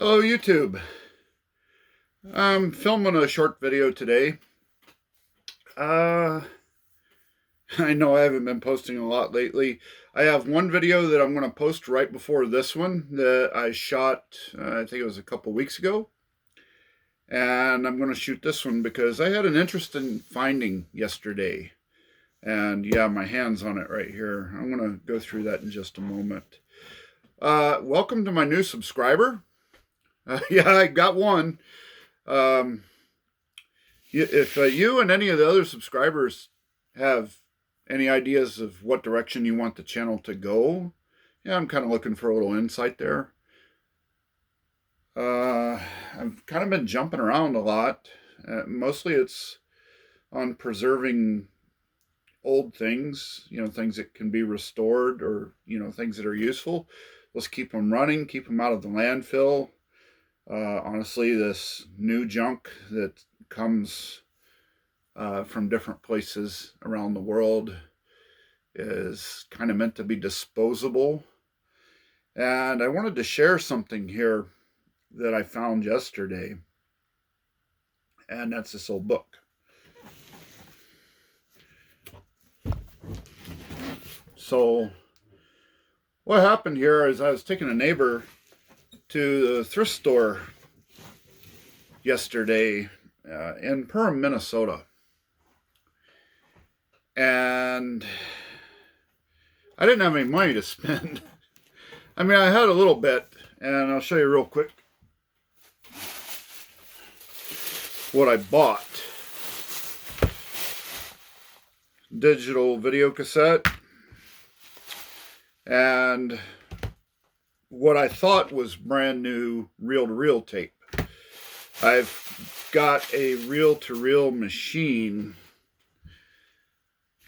Hello YouTube. I'm filming a short video today. I know I haven't been posting a lot lately. I have one video that I'm going to post right before this one that I shot, I think it was a couple weeks ago. And I'm going to shoot this one because I had an interesting finding yesterday. And yeah, my hand's on it right here. I'm going to go through that in just a moment. Welcome to my new subscriber. Yeah, I got one. If you and any of the other subscribers have any ideas of what direction you want the channel to go, yeah, I'm kind of looking for a little insight there. I've kind of been jumping around a lot. Mostly it's on preserving old things, things that can be restored, or, things that are useful. Let's keep them running, keep them out of the landfill. Honestly, this new junk that comes from different places around the world is kind of meant to be disposable. And I wanted to share something here that I found yesterday, and that's this old book. So what happened here is I was taking a neighbor to the thrift store yesterday in Perham, Minnesota. And I didn't have any money to spend. I mean, I had a little bit, and I'll show you real quick what I bought. Digital video cassette, and what I thought was brand new reel-to-reel tape. I've got a reel-to-reel machine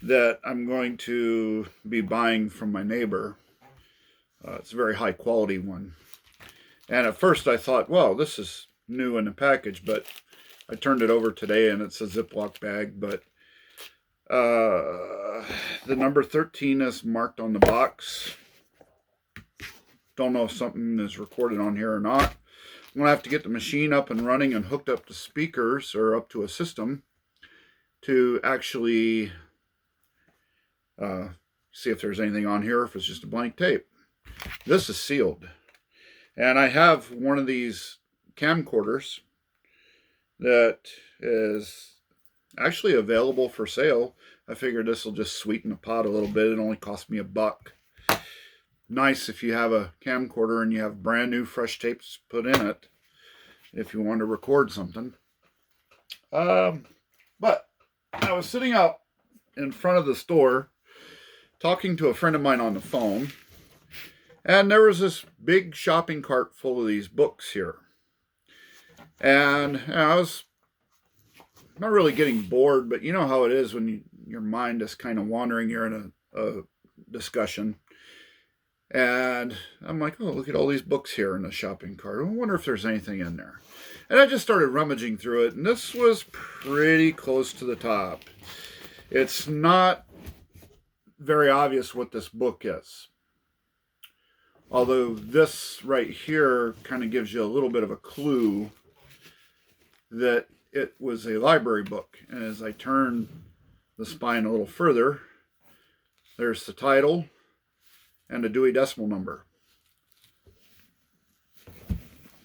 that I'm going to be buying from my neighbor. It's a very high quality one. And at first I thought, well, this is new in the package, but I turned it over today and it's a Ziploc bag, but the number 13 is marked on the box. Don't know if something is recorded on here or not. I'm going to have to get the machine up and running and hooked up to speakers or up to a system to actually see if there's anything on here, if it's just a blank tape. This is sealed. And I have one of these camcorders that is actually available for sale. I figured this will just sweeten the pot a little bit. It only cost me $1. Nice if you have a camcorder and you have brand new fresh tapes put in it if you want to record something. But I was sitting out in front of the store talking to a friend of mine on the phone, and there was this big shopping cart full of these books here. And I was not really getting bored, but you know how it is when your mind is kind of wandering. You're in a discussion. And I'm like, oh, look at all these books here in the shopping cart. I wonder if there's anything in there. And I just started rummaging through it, and this was pretty close to the top. It's not very obvious what this book is. Although this right here kind of gives you a little bit of a clue that it was a library book. And as I turn the spine a little further, there's the title and a Dewey Decimal number.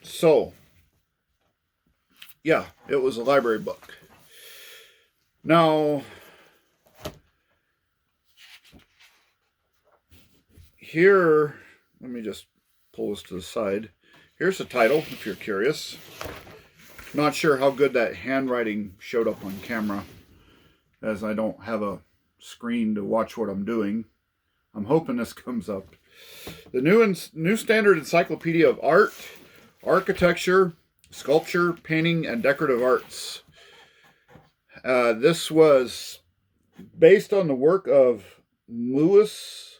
So, yeah, it was a library book. Now, here, let me just pull this to the side. Here's the title, if you're curious. Not sure how good that handwriting showed up on camera, as I don't have a screen to watch what I'm doing. I'm hoping this comes up. The New Standard Encyclopedia of Art, Architecture, Sculpture, Painting, and Decorative Arts. This was based on the work of Louis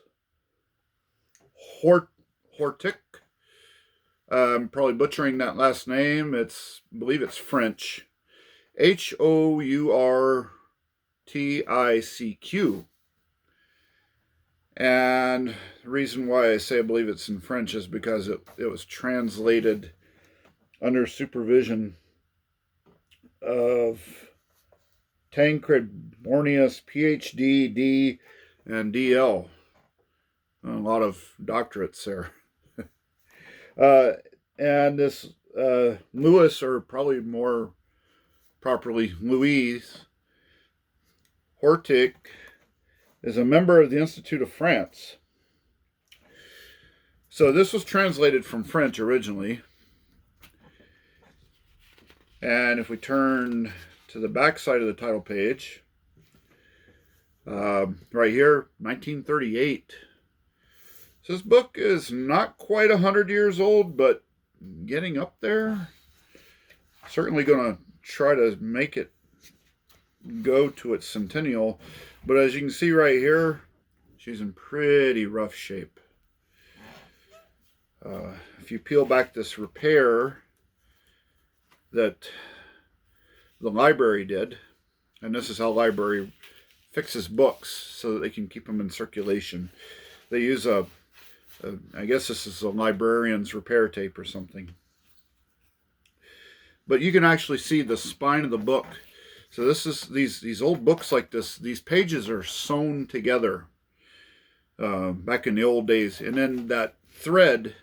Hortic. I'm probably butchering that last name. I believe it's French. Hourticq. And the reason why I say I believe it's in French is because it was translated under supervision of Tancred Borneus, PhD, D, and DL. A lot of doctorates there. And this Louis, or probably more properly Louise Hortic, is a member of the Institute of France. So this was translated from French originally. And if we turn to the back side of the title page, right here, 1938. So this book is not quite 100 years old, but getting up there. Certainly going to try to make it go to its centennial. But as you can see right here, she's in pretty rough shape. If you peel back this repair that the library did, and this is how library fixes books so that they can keep them in circulation. They use I guess this is a librarian's repair tape or something. But you can actually see the spine of the book. So this is these old books like this. These pages are sewn together back in the old days, and then that thread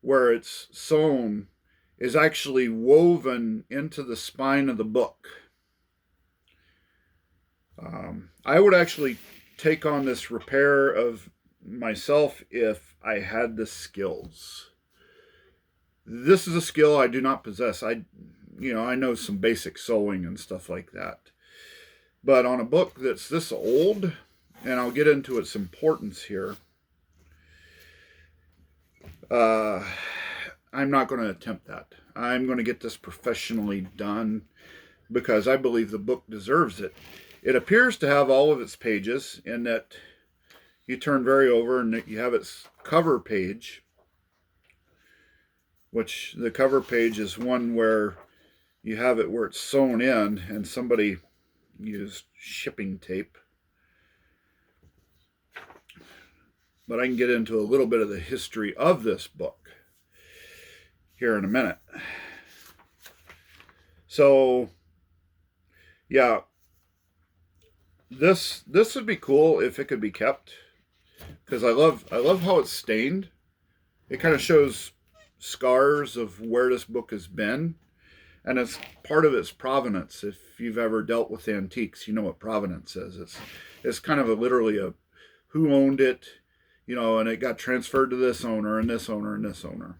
where it's sewn is actually woven into the spine of the book. I would actually take on this repair of myself if I had the skills. This is a skill I do not possess. I know some basic sewing and stuff like that. But on a book that's this old, and I'll get into its importance here, I'm not going to attempt that. I'm going to get this professionally done because I believe the book deserves it. It appears to have all of its pages in that you turn very over and you have its cover page, which the cover page is one where you have it where it's sewn in and somebody used shipping tape. But I can get into a little bit of the history of this book here in a minute. So, yeah, this would be cool if it could be kept, because I love how it's stained. It kind of shows scars of where this book has been, and it's part of its provenance. If you've ever dealt with antiques, you know what provenance is. It's kind of literally a who owned it, and it got transferred to this owner and this owner and this owner.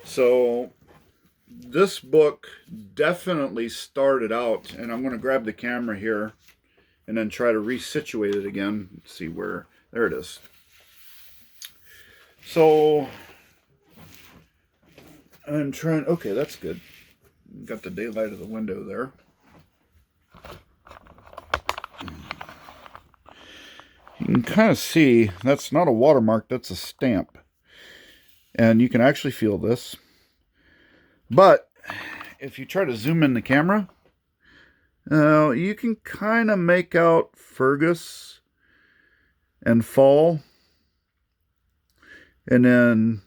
So this book definitely started out, and I'm going to grab the camera here and then try to resituate it again. Let's see where, there it is. So I'm trying, okay, that's good. Got the daylight of the window there. You can kind of see, that's not a watermark, that's a stamp. And you can actually feel this. But if you try to zoom in the camera, you can kind of make out Fergus and Fall. And then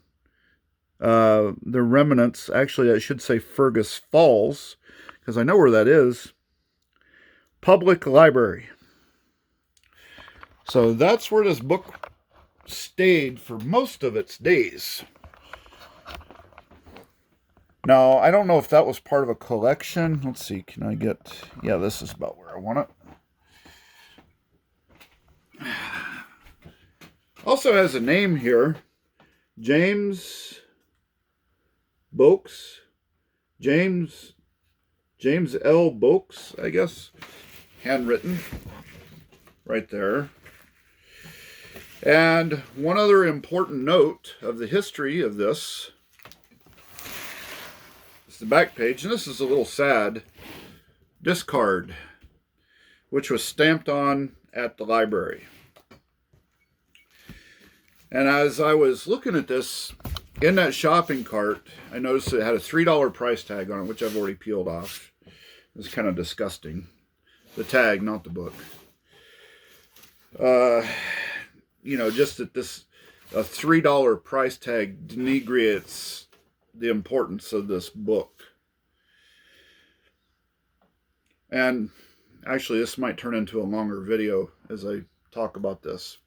the remnants, actually I should say Fergus Falls, because I know where that is. Public Library. So that's where this book stayed for most of its days. Now, I don't know if that was part of a collection. Let's see, can I get... Yeah, this is about where I want it. Also has a name here. James Boakes. James L. Boakes, I guess. Handwritten. Right there. And one other important note of the history of this... the back page, and this is a little sad, discard, which was stamped on at the library. And as I was looking at this, in that shopping cart, I noticed it had a $3 price tag on it, which I've already peeled off. It's kind of disgusting. The tag, not the book. Just that this, a $3 price tag denigrates the importance of this book. And actually, this might turn into a longer video as I talk about this.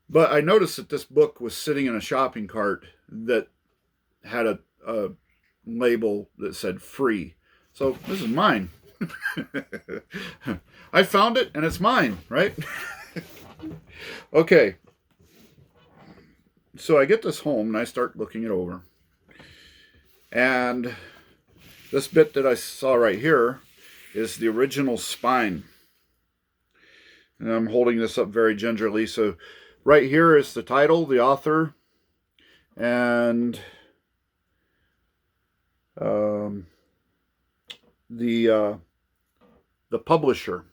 But I noticed that this book was sitting in a shopping cart that had a label that said free. So this is mine. I found it and it's mine, right? Okay. So I get this home and I start looking it over. And this bit that I saw right here is the original spine. And I'm holding this up very gingerly. So right here is the title, the author, and the publisher,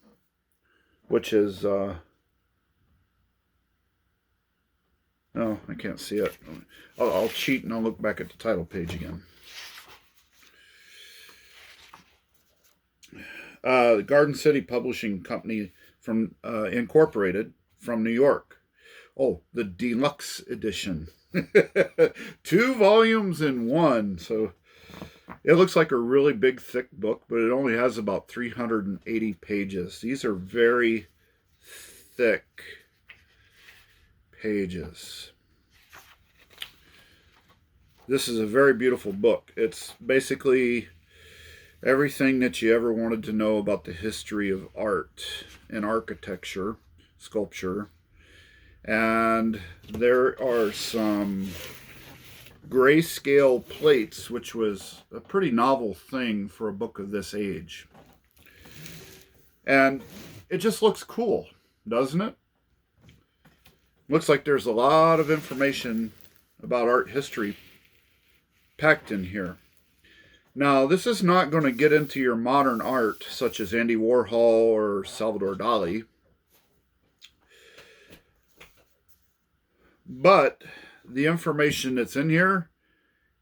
which is no, I can't see it. I'll cheat and I'll look back at the title page again. The Garden City Publishing Company from Incorporated from New York. Oh, the deluxe edition. 2 volumes in one. So it looks like a really big, thick book, but it only has about 380 pages. These are very thick pages. This is a very beautiful book. It's basically everything that you ever wanted to know about the history of art and architecture, sculpture. And there are some grayscale plates, which was a pretty novel thing for a book of this age. And it just looks cool, doesn't it? Looks like there's a lot of information about art history packed in here. Now, this is not going to get into your modern art, such as Andy Warhol or Salvador Dali. But the information that's in here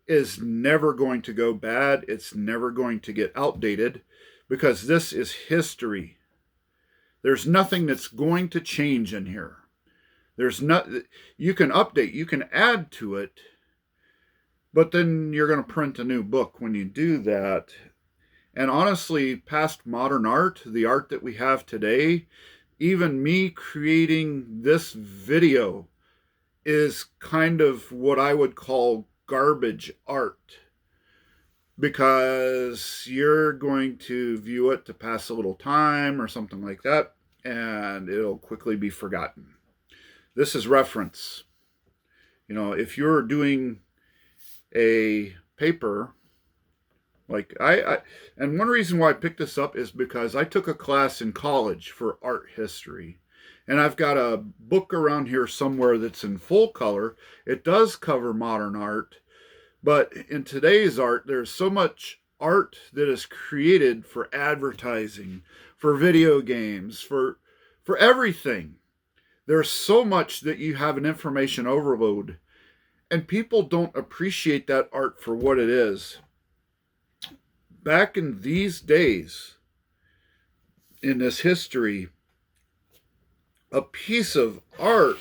is never going to go bad. It's never going to get outdated, because this is history. There's nothing that's going to change in here. There's not, you can update, you can add to it, but then you're going to print a new book when you do that. And honestly, past modern art, the art that we have today, even me creating this video is kind of what I would call garbage art, because you're going to view it to pass a little time or something like that, and it'll quickly be forgotten. This is reference. You know, if you're doing a paper, like and one reason why I picked this up is because I took a class in college for art history. And I've got a book around here somewhere that's in full color. It does cover modern art, but in today's art, there's so much art that is created for advertising, for video games, for everything. There's so much that you have an information overload, and people don't appreciate that art for what it is. Back in these days, in this history, a piece of art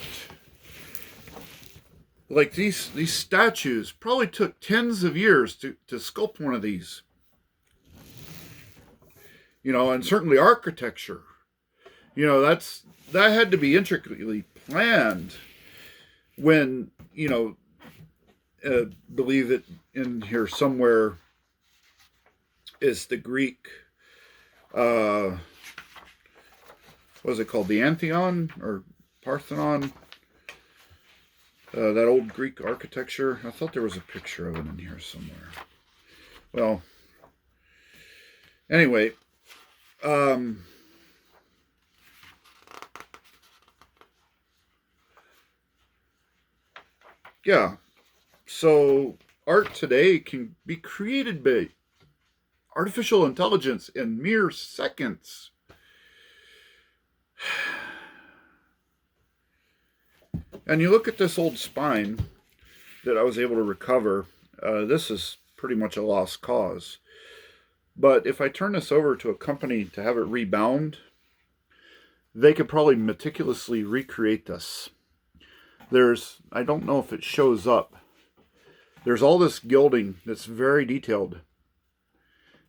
like these statues probably took tens of years to sculpt one of these. You know, and certainly architecture. You know, that had to be intricately planned. When, you know, believe it in here somewhere is the Greek, what was it called? The Antheon or Parthenon? That old Greek architecture. I thought there was a picture of it in here somewhere. Well, anyway, yeah. So art today can be created by artificial intelligence in mere seconds. And you look at this old spine that I was able to recover. This is pretty much a lost cause. But if I turn this over to a company to have it rebound, they could probably meticulously recreate this. I don't know if it shows up, There's all this gilding that's very detailed.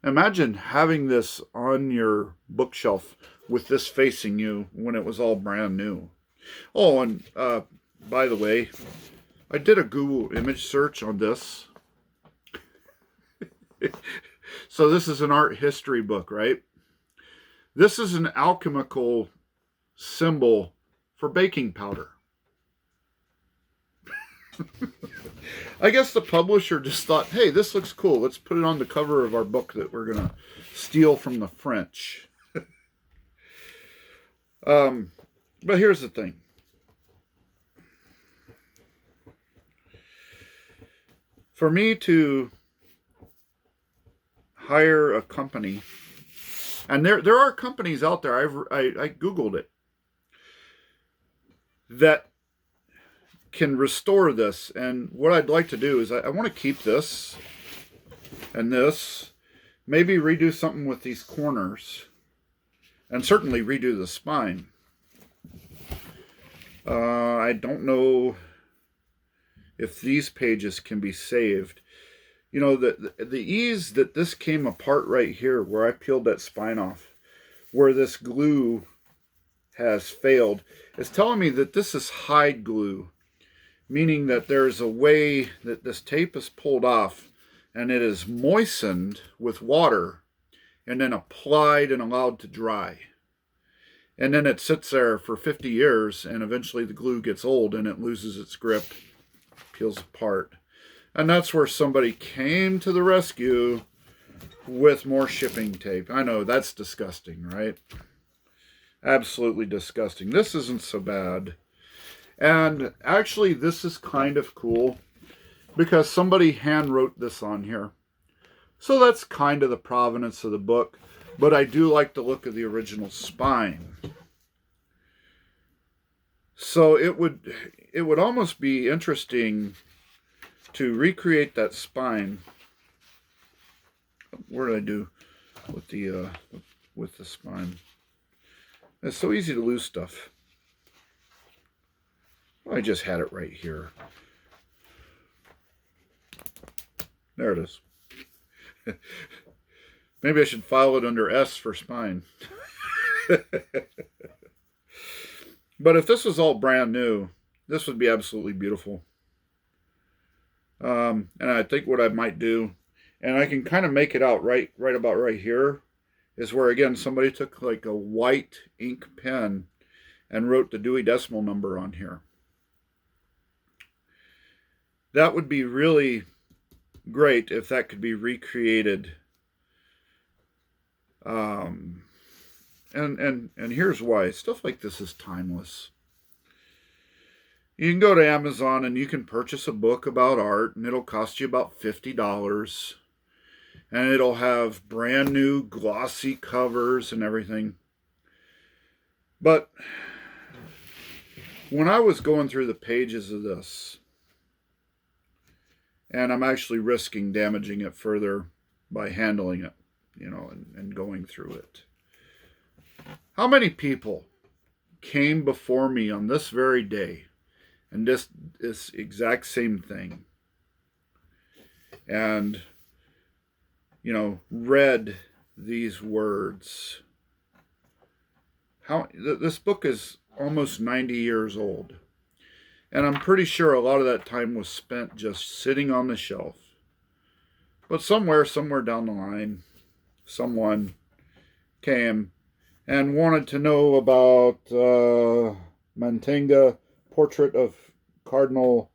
Imagine having this on your bookshelf with this facing you when it was all brand new. Oh, and by the way, I did a Google image search on this. So this is an art history book, right? This is an alchemical symbol for baking powder. I guess the publisher just thought, hey, this looks cool. Let's put it on the cover of our book that we're going to steal from the French. But here's the thing. For me to hire a company, and there are companies out there, I Googled it, that can restore this. And what I'd like to do is I want to keep this and this, maybe redo something with these corners, and certainly redo the spine. I don't know if these pages can be saved. You know, the ease that this came apart right here, where I peeled that spine off, where this glue has failed, is telling me that this is hide glue, meaning that there's a way that this tape is pulled off and it is moistened with water and then applied and allowed to dry. And then it sits there for 50 years and eventually the glue gets old and it loses its grip, peels apart. And that's where somebody came to the rescue with more shipping tape. I know, that's disgusting, right? Absolutely disgusting. This isn't so bad. And actually, this is kind of cool because somebody hand wrote this on here. So that's kind of the provenance of the book. But I do like the look of the original spine. So it would almost be interesting to recreate that spine. What did I do with the spine? It's so easy to lose stuff. I just had it right here. There it is. Maybe I should file it under S for spine. But if this was all brand new, this would be absolutely beautiful. And I think what I might do, and I can kind of make it out right about right here, is where again somebody took like a white ink pen and wrote the Dewey Decimal number on here. That would be really great if that could be recreated. And here's why. Stuff like this is timeless. You can go to Amazon and you can purchase a book about art, and it'll cost you about $50. And it'll have brand new glossy covers and everything. But when I was going through the pages of this, and I'm actually risking damaging it further by handling it, you know, and going through it. How many people came before me on this very day and this exact same thing and, you know, read these words? This book is almost 90 years old. And I'm pretty sure a lot of that time was spent just sitting on the shelf. But somewhere down the line, someone came and wanted to know about Mantegna, portrait of Cardinal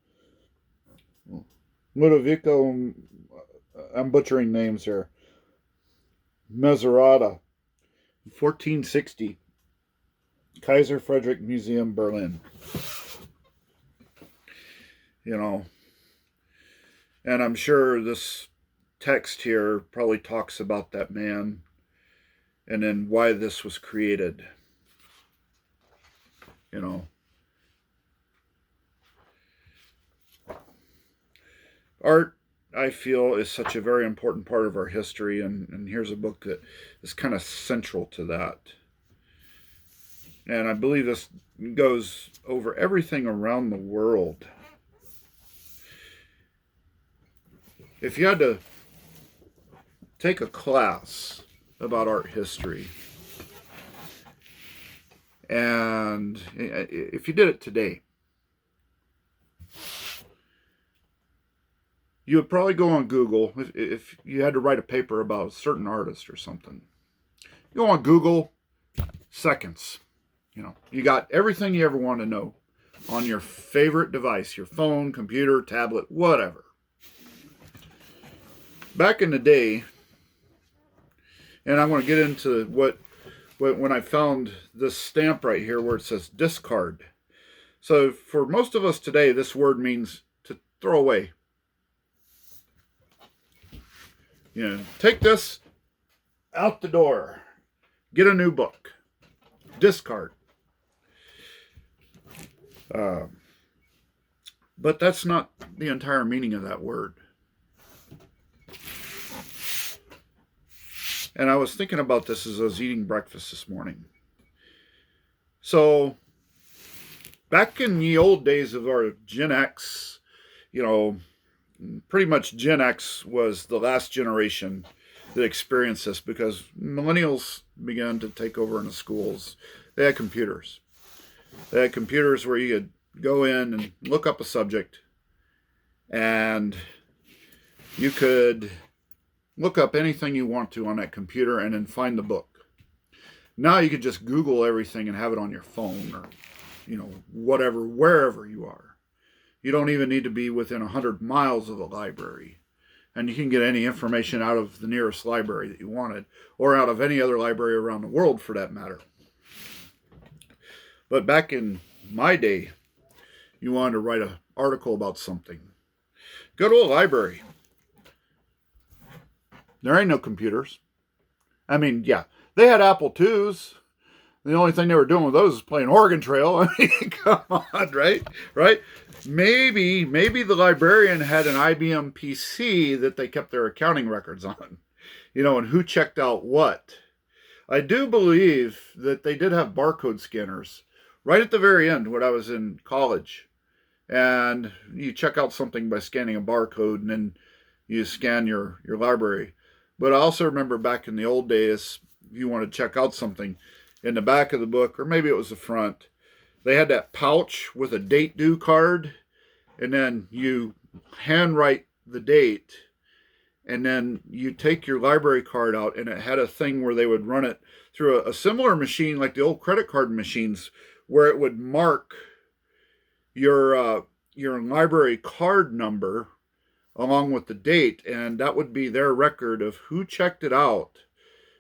Ludovico, I'm butchering names here, Maserata, 1460, Kaiser Frederick Museum, Berlin. You know, and I'm sure this text here probably talks about that man and then why this was created. You know, art, I feel, is such a very important part of our history, and here's a book that is kind of central to that. And I believe this goes over everything around the world. if you had to take a class about art history, and if you did it today, you would probably go on Google. If you had to write a paper about a certain artist or something, you go on Google, seconds. You got everything you ever want to know on your favorite device, your phone, computer, tablet, whatever. Back in the day, and I want to get into when I found this stamp right here where it says discard. So for most of us today, this word means to throw away. Take this out the door. Get a new book. Discard. But that's not the entire meaning of that word. And I was thinking about this as I was eating breakfast this morning. So, back in the old days of our Gen X, pretty much Gen X was the last generation that experienced this, because millennials began to take over in the schools. They had computers. They had computers where you could go in and look up a subject, and you could look up anything you want to on that computer and then find the book. Now you could just Google everything and have it on your phone, or whatever, wherever you are. You don't even need to be within 100 miles of a library, and you can get any information out of the nearest library that you wanted, or out of any other library around the world for that matter. But back in my day, you wanted to write an article about something, go to a library. There ain't no computers. I mean, yeah, they had Apple IIs. The only thing they were doing with those is playing Oregon Trail. I mean, come on, right? Maybe the librarian had an IBM PC that they kept their accounting records on, and who checked out what. I do believe that they did have barcode scanners right at the very end when I was in college. And you check out something by scanning a barcode, and then you scan your library. But I also remember back in the old days, if you want to check out something, in the back of the book, or maybe it was the front, they had that pouch with a date due card, and then you handwrite the date, and then you take your library card out, and it had a thing where they would run it through a similar machine like the old credit card machines, where it would mark your library card number along with the date, and that would be their record of who checked it out,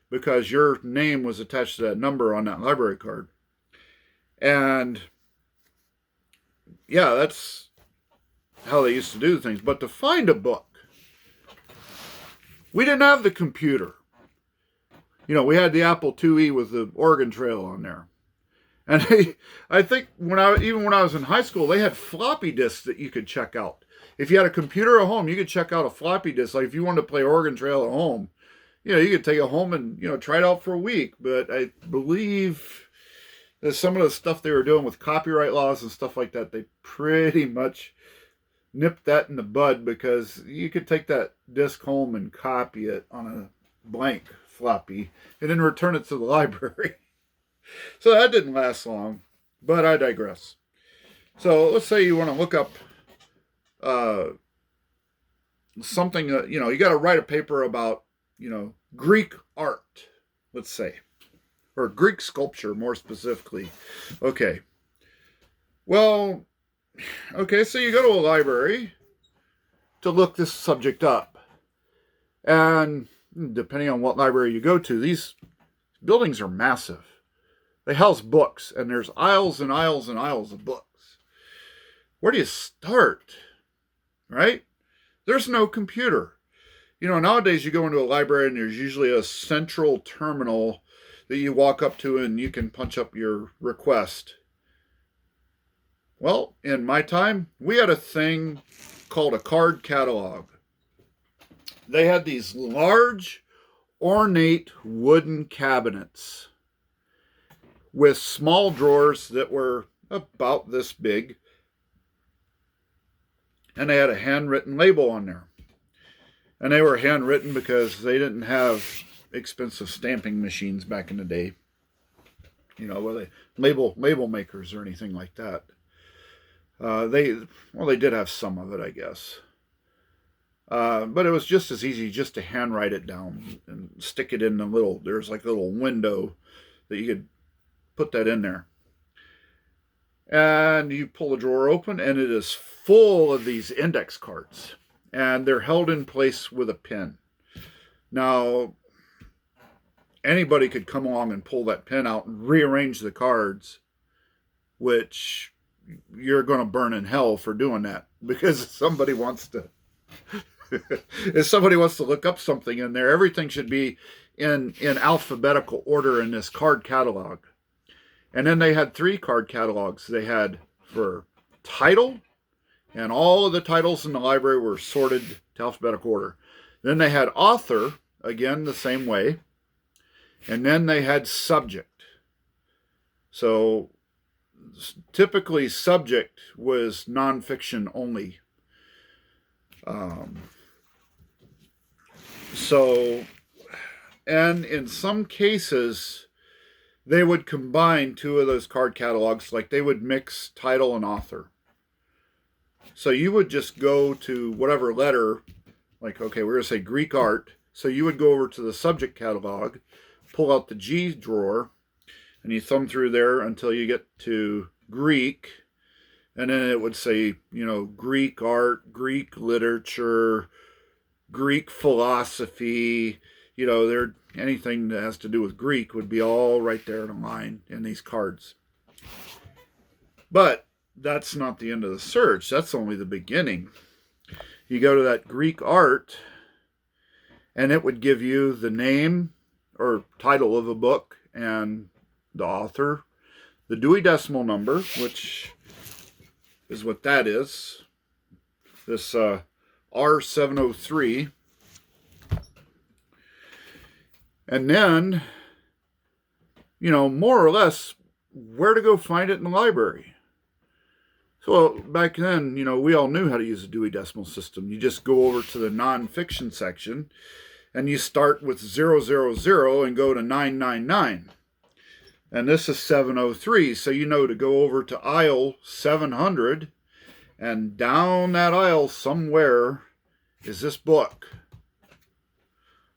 because your name was attached to that number on that library card. And yeah, that's how they used to do things. But to find a book, we didn't have the computer. We had the Apple IIe with the Oregon Trail on there. And I think when I was in high school, they had floppy disks that you could check out. If you had a computer at home, you could check out a floppy disk. Like if you wanted to play Oregon Trail at home, you could take it home and, try it out for a week. But I believe that some of the stuff they were doing with copyright laws and stuff like that, they pretty much nipped that in the bud, because you could take that disc home and copy it on a blank floppy and then return it to the library. So that didn't last long, but I digress. So let's say you want to look up something, you got to write a paper about, Greek art, let's say, or Greek sculpture more specifically. Okay. Well, so you go to a library to look this subject up. And depending on what library you go to, these buildings are massive. They house books, and there's aisles and aisles and aisles of books. Where do you start? Right? There's no computer. Nowadays you go into a library and there's usually a central terminal that you walk up to and you can punch up your request. Well, in my time, we had a thing called a card catalog. They had these large, ornate wooden cabinets with small drawers that were about this big. And they had a handwritten label on there. And they were handwritten because they didn't have expensive stamping machines back in the day. Where they label makers or anything like that. They did have some of it, I guess. But it was just as easy just to handwrite it down and stick it in there's like a little window that you could put that in there. And you pull the drawer open and it is full of these index cards. And they're held in place with a pin. Now, anybody could come along and pull that pin out and rearrange the cards, which you're going to burn in hell for doing that, because if somebody wants to look up something in there, everything should be in alphabetical order in this card catalog. And then they had 3 card catalogs. They had for title, and all of the titles in the library were sorted to alphabetical order. Then they had author, again the same way. And then they had subject. So typically subject was nonfiction only. And in some cases, they would combine 2 of those card catalogs, like they would mix title and author. So you would just go to whatever letter, like, okay, we're going to say Greek art. So you would go over to the subject catalog, pull out the G drawer, and you thumb through there until you get to Greek. And then it would say, Greek art, Greek literature, Greek philosophy, anything that has to do with Greek would be all right there in a line in these cards. But that's not the end of the search. That's only the beginning. You go to that Greek art, and it would give you the name or title of a book and the author, the Dewey Decimal number, which is what that is. This R703. And then, more or less, where to go find it in the library. So back then, we all knew how to use a Dewey Decimal System. You just go over to the nonfiction section, and you start with 000 and go to 999. And this is 703, so to go over to aisle 700, and down that aisle somewhere is this book.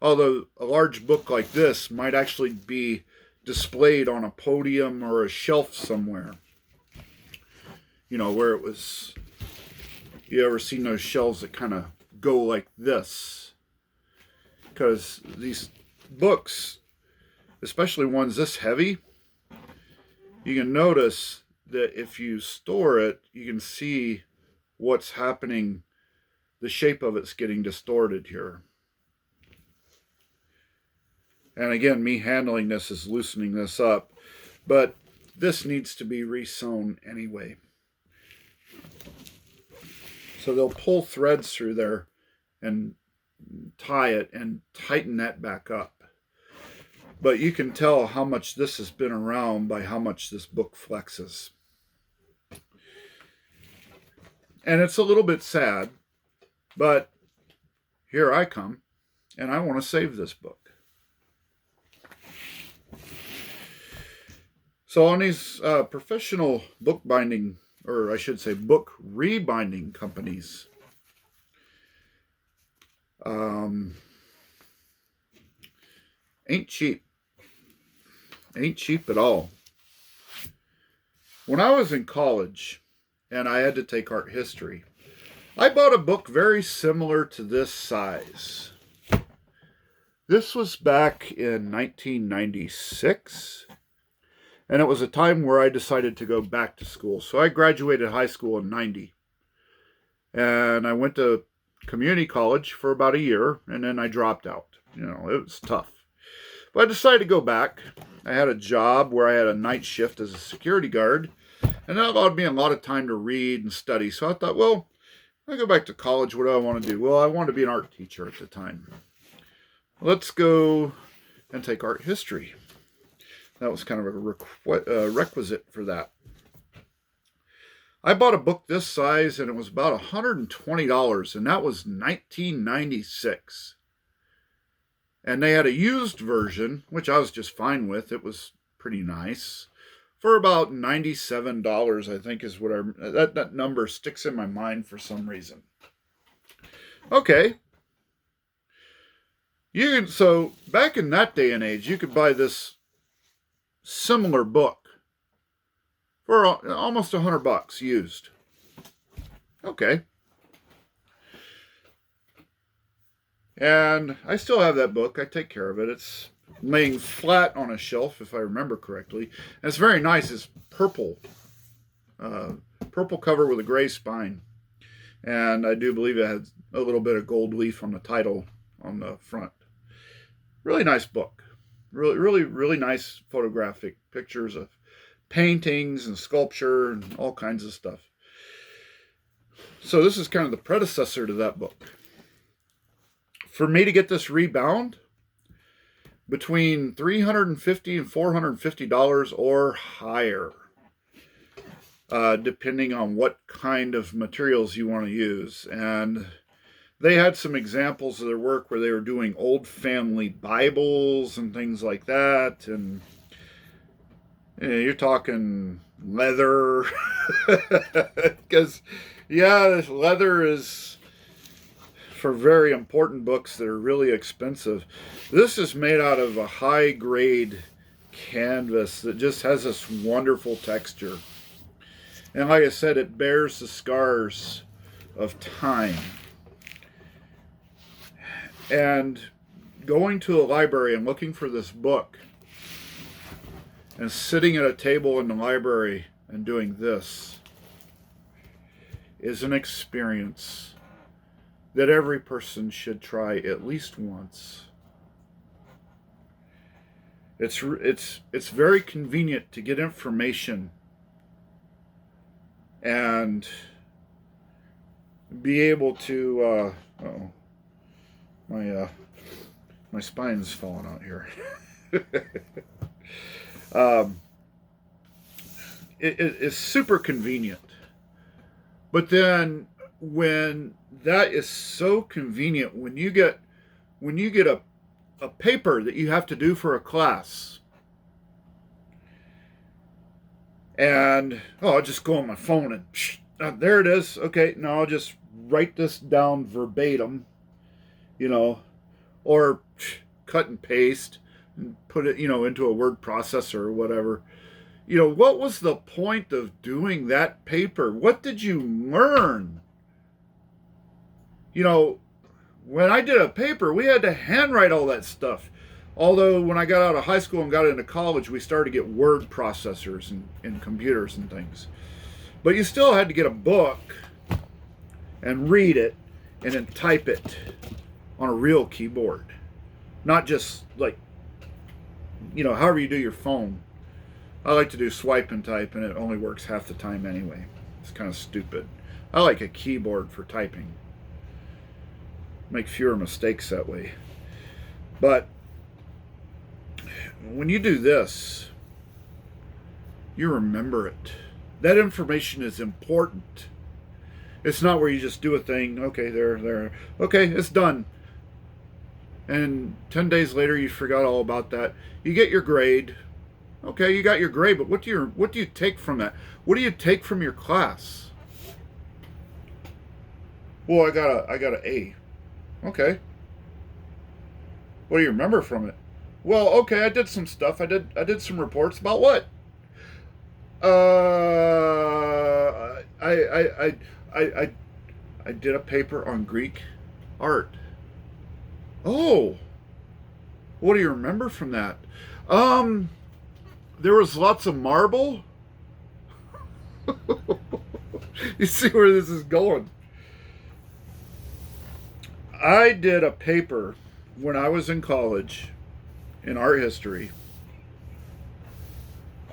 Although a large book like this might actually be displayed on a podium or a shelf somewhere. Where it was, you ever seen those shelves that kind of go like this? Because these books, especially ones this heavy, you can notice that if you store it, you can see what's happening. The shape of it's getting distorted here. And again, me handling this is loosening this up, but this needs to be re-sewn anyway. So they'll pull threads through there and tie it and tighten that back up. But you can tell how much this has been around by how much this book flexes. And it's a little bit sad, but here I come, and I want to save this book. So on these professional bookbinding, or I should say book rebinding companies, ain't cheap. Ain't cheap at all. When I was in college and I had to take art history, I bought a book very similar to this size. This was back in 1996. And it was a time where I decided to go back to school. So I graduated high school in 90. And I went to community college for about a year, and then I dropped out. It was tough. But I decided to go back. I had a job where I had a night shift as a security guard, and that allowed me a lot of time to read and study. So I thought, well, when I go back to college, what do I want to do? Well, I wanted to be an art teacher at the time. Let's go and take art history. That was kind of a requisite for that. I bought a book this size and it was about $120, and that was 1996. And they had a used version, which I was just fine with. It was pretty nice. For about $97, I think is what that number sticks in my mind for some reason. Okay. So back in that day and age, you could buy this similar book for almost $100 used. Okay. And I still have that book. I take care of it. It's laying flat on a shelf, if I remember correctly. And it's very nice. It's purple. Purple cover with a gray spine. And I do believe it has a little bit of gold leaf on the title on the front. Really nice book. Really nice photographic pictures of paintings and sculpture and all kinds of stuff. So this is kind of the predecessor to that book. For me to get this rebound, between $350 and $450 or higher, depending on what kind of materials you want to use. And they had some examples of their work where they were doing old family Bibles and things like that. And you're talking leather. Because, yeah, leather is for very important books that are really expensive. This is made out of a high-grade canvas that just has this wonderful texture. And like I said, it bears the scars of time. And going to a library and looking for this book and sitting at a table in the library and doing this is an experience that every person should try at least once. It's very convenient to get information and be able to my spine's falling out here. It's super convenient. But then when that is so convenient, when you get a paper that you have to do for a class, and I'll just go on my phone and there it is. Okay, now I'll just write this down verbatim, or cut and paste and put it, into a word processor or whatever. What was the point of doing that paper? What did you learn? When I did a paper, we had to handwrite all that stuff. Although when I got out of high school and got into college, we started to get word processors and computers and things. But you still had to get a book and read it and then type it on a real keyboard. Not just however you do your phone. I like to do swipe and type, and it only works half the time anyway. It's kind of stupid. I like a keyboard for typing. Make fewer mistakes that way. But when you do this, you remember it. That information is important. It's not where you just do a thing, okay, there, okay, it's done. And 10 days later, you forgot all about that. You get your grade. Okay, you got your grade, but what do you take from that? What do you take from your class? Well, I got an A. Okay. What do you remember from it? Well, okay, I did some stuff. I did some reports about what? I did a paper on Greek art. Oh. What do you remember from that? There was lots of marble. You see where this is going. I did a paper when I was in college in art history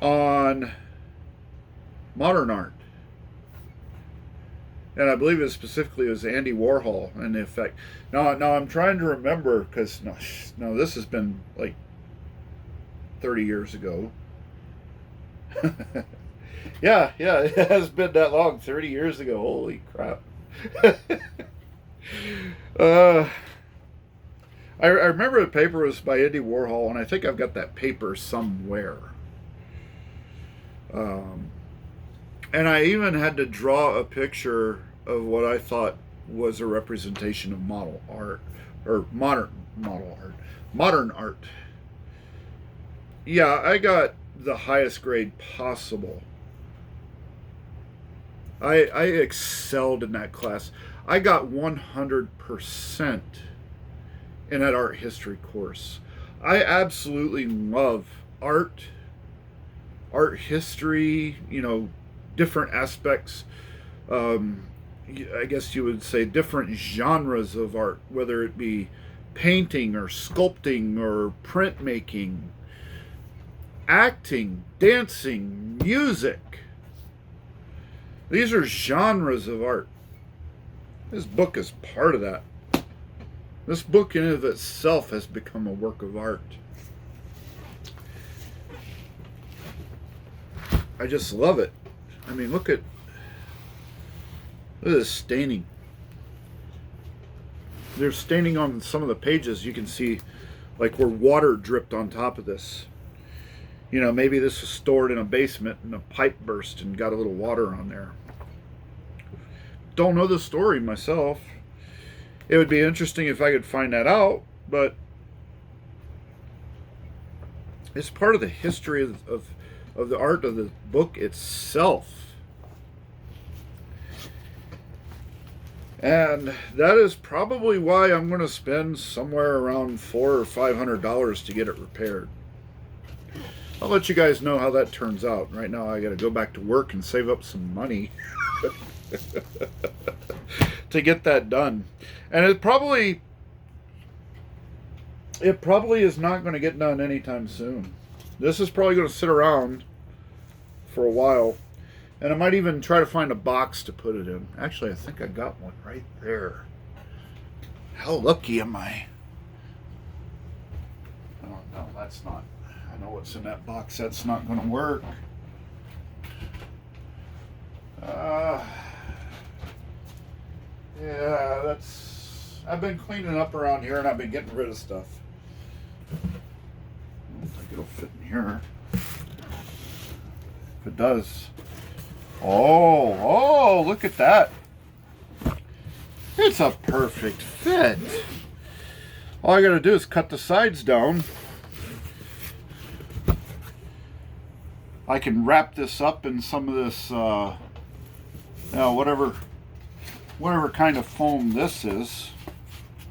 on modern art. And I believe it was Andy Warhol and the effect. Now I'm trying to remember, because no, this has been like 30 years ago. Yeah, it has been that long. 30 years ago. Holy crap. uh, I remember the paper was by Andy Warhol, and I think I've got that paper somewhere. Um, and I even had to draw a picture of what I thought was a representation of model art, or modern art. Yeah, I got the highest grade possible. I excelled in that class. I got 100% in that art history course. I absolutely love art history, different aspects. Um, I guess you would say different genres of art, whether it be painting or sculpting or printmaking, acting, dancing, music. These are genres of art. This book is part of that. This book in and of itself has become a work of art. I just love it. I mean, look at this staining. There's staining on some of the pages. You can see like where water dripped on top of this. Maybe this was stored in a basement and a pipe burst and got a little water on there. Don't know the story myself. It would be interesting if I could find that out, but it's part of the history of the art of the book itself. And that is probably why I'm going to spend somewhere around $400 or $500 to get it repaired. I'll let you guys know how that turns out. Right now I got to go back to work and save up some money to get that done. And it probably is not going to get done anytime soon. This is probably going to sit around for a while. And I might even try to find a box to put it in. Actually, I think I got one right there. How lucky am I? Oh, no, that's not. I know what's in that box. That's not going to work. Yeah, that's... I've been cleaning up around here and I've been getting rid of stuff. I don't think it'll fit in here. If it does... Oh, look at that. It's a perfect fit. All I gotta do is cut the sides down. I can wrap this up in some of this, whatever kind of foam this is.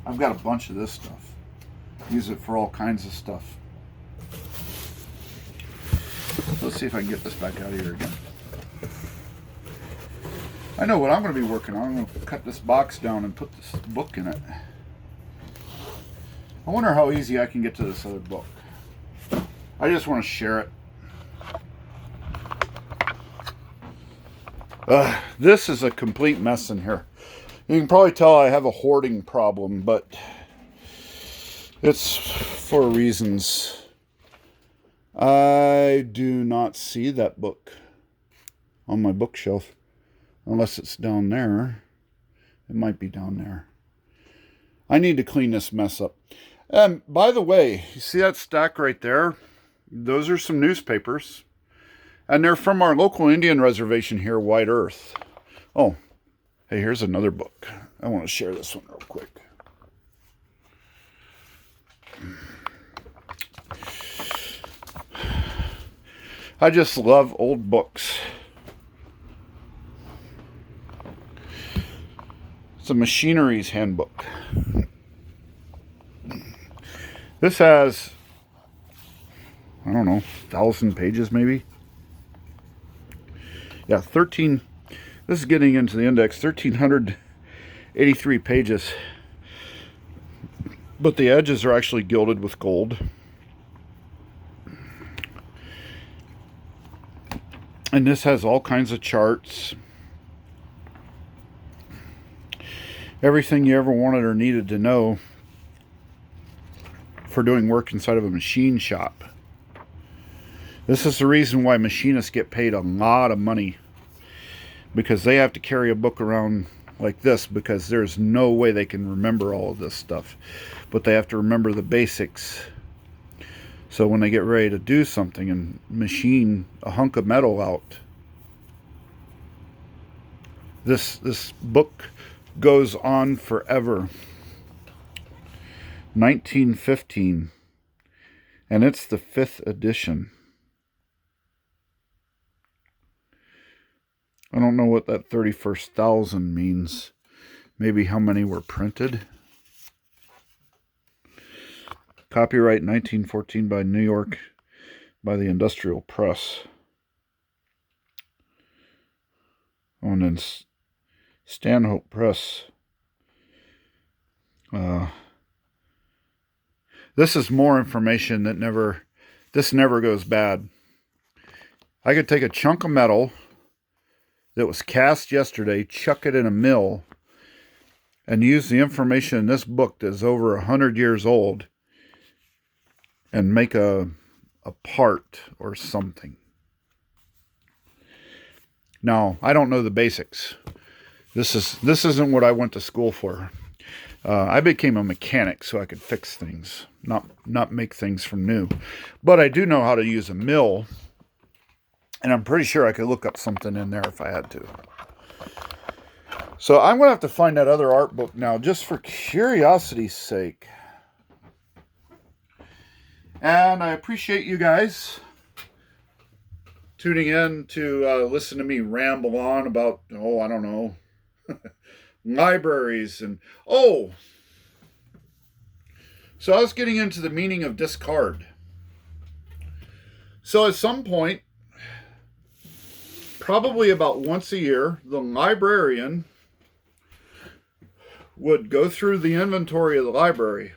I've got a bunch of this stuff. Use it for all kinds of stuff. Let's see if I can get this back out of here again. I know what I'm going to be working on. I'm going to cut this box down and put this book in it. I wonder how easy I can get to this other book. I just want to share it. This is a complete mess in here. You can probably tell I have a hoarding problem, but it's for reasons. I do not see that book on my bookshelf. Unless it's down there. It might be down there. I need to clean this mess up. And by the way, you see that stack right there? Those are some newspapers. And they're from our local Indian reservation here, White Earth. Oh, hey, here's another book. I want to share this one real quick. I just love old books. It's a machinery's handbook. This has, I don't know, 1,000 pages maybe. Yeah, 13. This is getting into the index. 1,383 pages. But the edges are actually gilded with gold. And this has all kinds of charts. Everything you ever wanted or needed to know for doing work inside of a machine shop. This is the reason why machinists get paid a lot of money, because they have to carry a book around like this, because there's no way they can remember all of this stuff, but they have to remember the basics. So when they get ready to do something and machine a hunk of metal out, this book goes on forever. 1915, and it's the 5th edition. I don't know what that 31,000 means. Maybe how many were printed. Copyright 1914 by New York, by the Industrial Press. Oh, and then Stanhope Press. This is more information that this never goes bad. I could take a chunk of metal that was cast yesterday, chuck it in a mill, and use the information in this book that's over 100 years old and make a part or something. Now, I don't know the basics. This isn't what I went to school for. I became a mechanic so I could fix things, not make things from new. But I do know how to use a mill, and I'm pretty sure I could look up something in there if I had to. So I'm going to have to find that other art book now, just for curiosity's sake. And I appreciate you guys tuning in to listen to me ramble on about, I don't know, libraries and so I was getting into the meaning of discard. So at some point, probably about once a year, the librarian would go through the inventory of the library,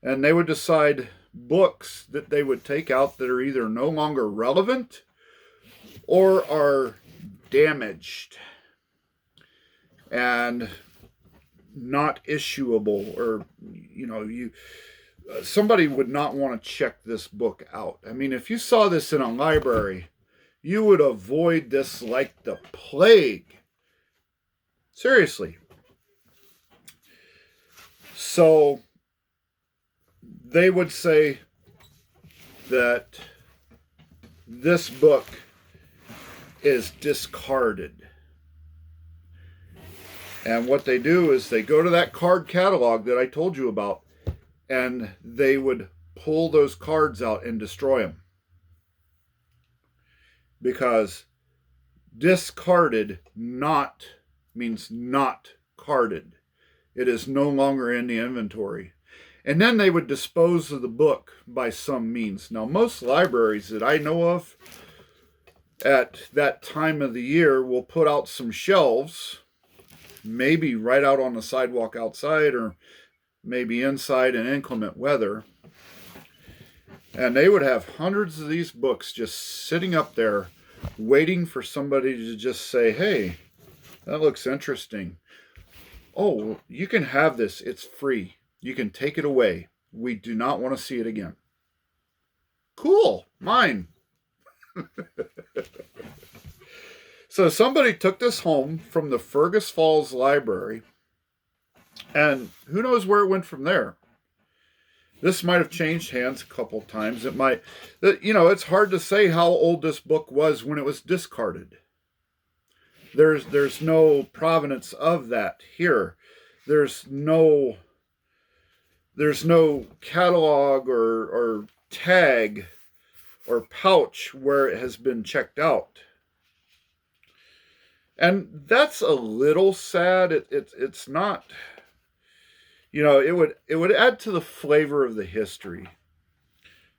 and they would decide books that they would take out that are either no longer relevant or are damaged and not issuable, or somebody would not want to check this book out. I mean, if you saw this in a library, you would avoid this like the plague. Seriously. So they would say that this book is discarded. And what they do is they go to that card catalog that I told you about, and they would pull those cards out and destroy them. Because discarded means not carded. It is no longer in the inventory. And then they would dispose of the book by some means. Now, most libraries that I know of at that time of the year will put out some shelves, maybe right out on the sidewalk outside, or maybe inside in inclement weather. And they would have hundreds of these books just sitting up there waiting for somebody to just say, hey, that looks interesting. Oh, you can have this. It's free. You can take it away. We do not want to see it again. Cool. Mine. So somebody took this home from the Fergus Falls Library, and who knows where it went from there. This might have changed hands a couple times. It might, it's hard to say how old this book was when it was discarded. There's no provenance of that here. There's no catalog or tag or pouch where it has been checked out. And that's a little sad. It's not, it would add to the flavor of the history,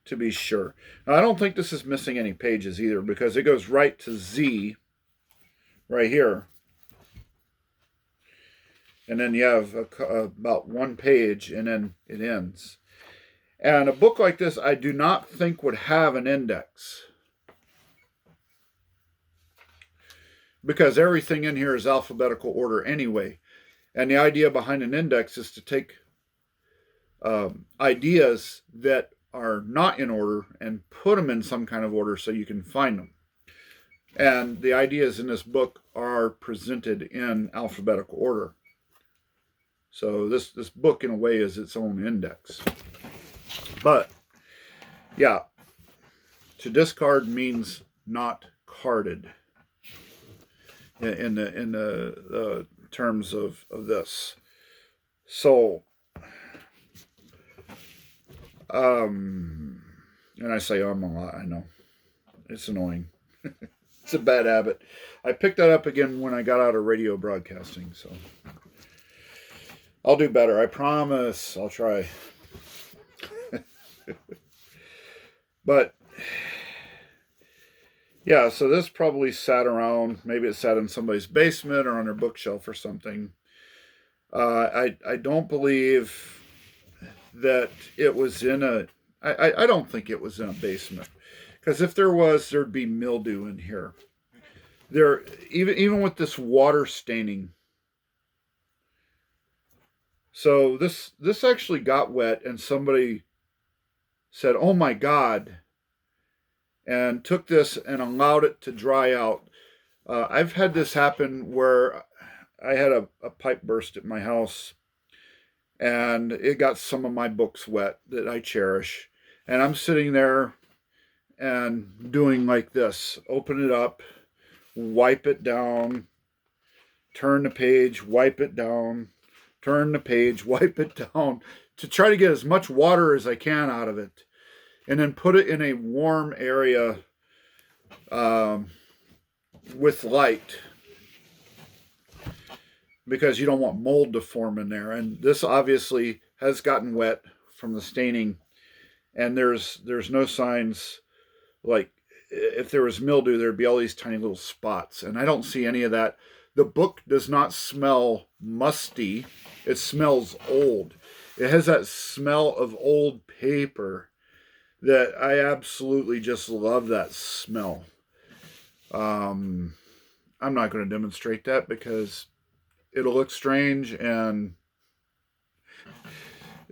to be sure. Now, I don't think this is missing any pages either, because it goes right to Z right here. And then you have about one page, and then it ends. And a book like this, I do not think would have an index, because everything in here is alphabetical order anyway. And the idea behind an index is to take ideas that are not in order and put them in some kind of order so you can find them. And the ideas in this book are presented in alphabetical order. So this book, in a way, is its own index. But, yeah, to discard means not carded in the terms of this. So, and I say a lot, I know. It's annoying. It's a bad habit. I picked that up again when I got out of radio broadcasting, so I'll do better. I promise. I'll try. But yeah, so this probably sat around. Maybe it sat in somebody's basement or on their bookshelf or something. I don't believe that it was in a. I don't think it was in a basement, because if there was, there'd be mildew in here. There, even with this water staining. So this actually got wet, and somebody said, "Oh my God," and took this and allowed it to dry out. I've had this happen where I had a pipe burst at my house, and it got some of my books wet that I cherish. And I'm sitting there and doing like this: open it up, wipe it down, turn the page, wipe it down, turn the page, wipe it down, to try to get as much water as I can out of it, and then put it in a warm area with light, because you don't want mold to form in there. And this obviously has gotten wet from the staining, and there's no signs. Like, if there was mildew, there'd be all these tiny little spots, and I don't see any of that. The book does not smell musty. It smells old. It has that smell of old paper that I absolutely just love, that smell. I'm not going to demonstrate that because it'll look strange, and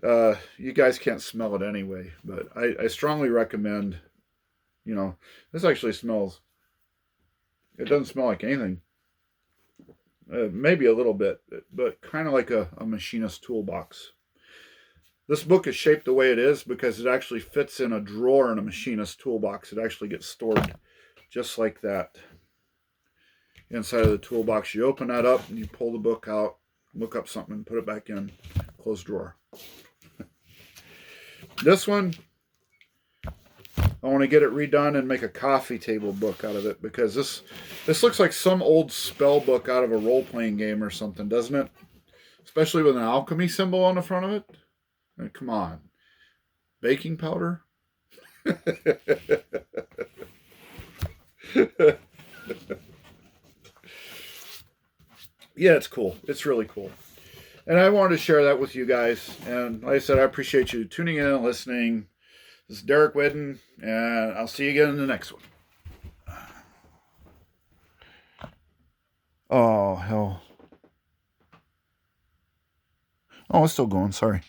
you guys can't smell it anyway. But I strongly recommend, this actually smells, it doesn't smell like anything. Maybe a little bit, but kind of like a machinist toolbox. This book is shaped the way it is because it actually fits in a drawer in a machinist toolbox. It actually gets stored just like that inside of the toolbox. You open that up and you pull the book out, look up something, and put it back in, close drawer. This one, I want to get it redone and make a coffee table book out of it, because this looks like some old spell book out of a role-playing game or something, doesn't it? Especially with an alchemy symbol on the front of it. I mean, come on. Baking powder? Yeah, it's cool. It's really cool. And I wanted to share that with you guys. And like I said, I appreciate you tuning in and listening. This is Derek Whidden, and I'll see you again in the next one. Oh, hell. Oh, it's still going. Sorry.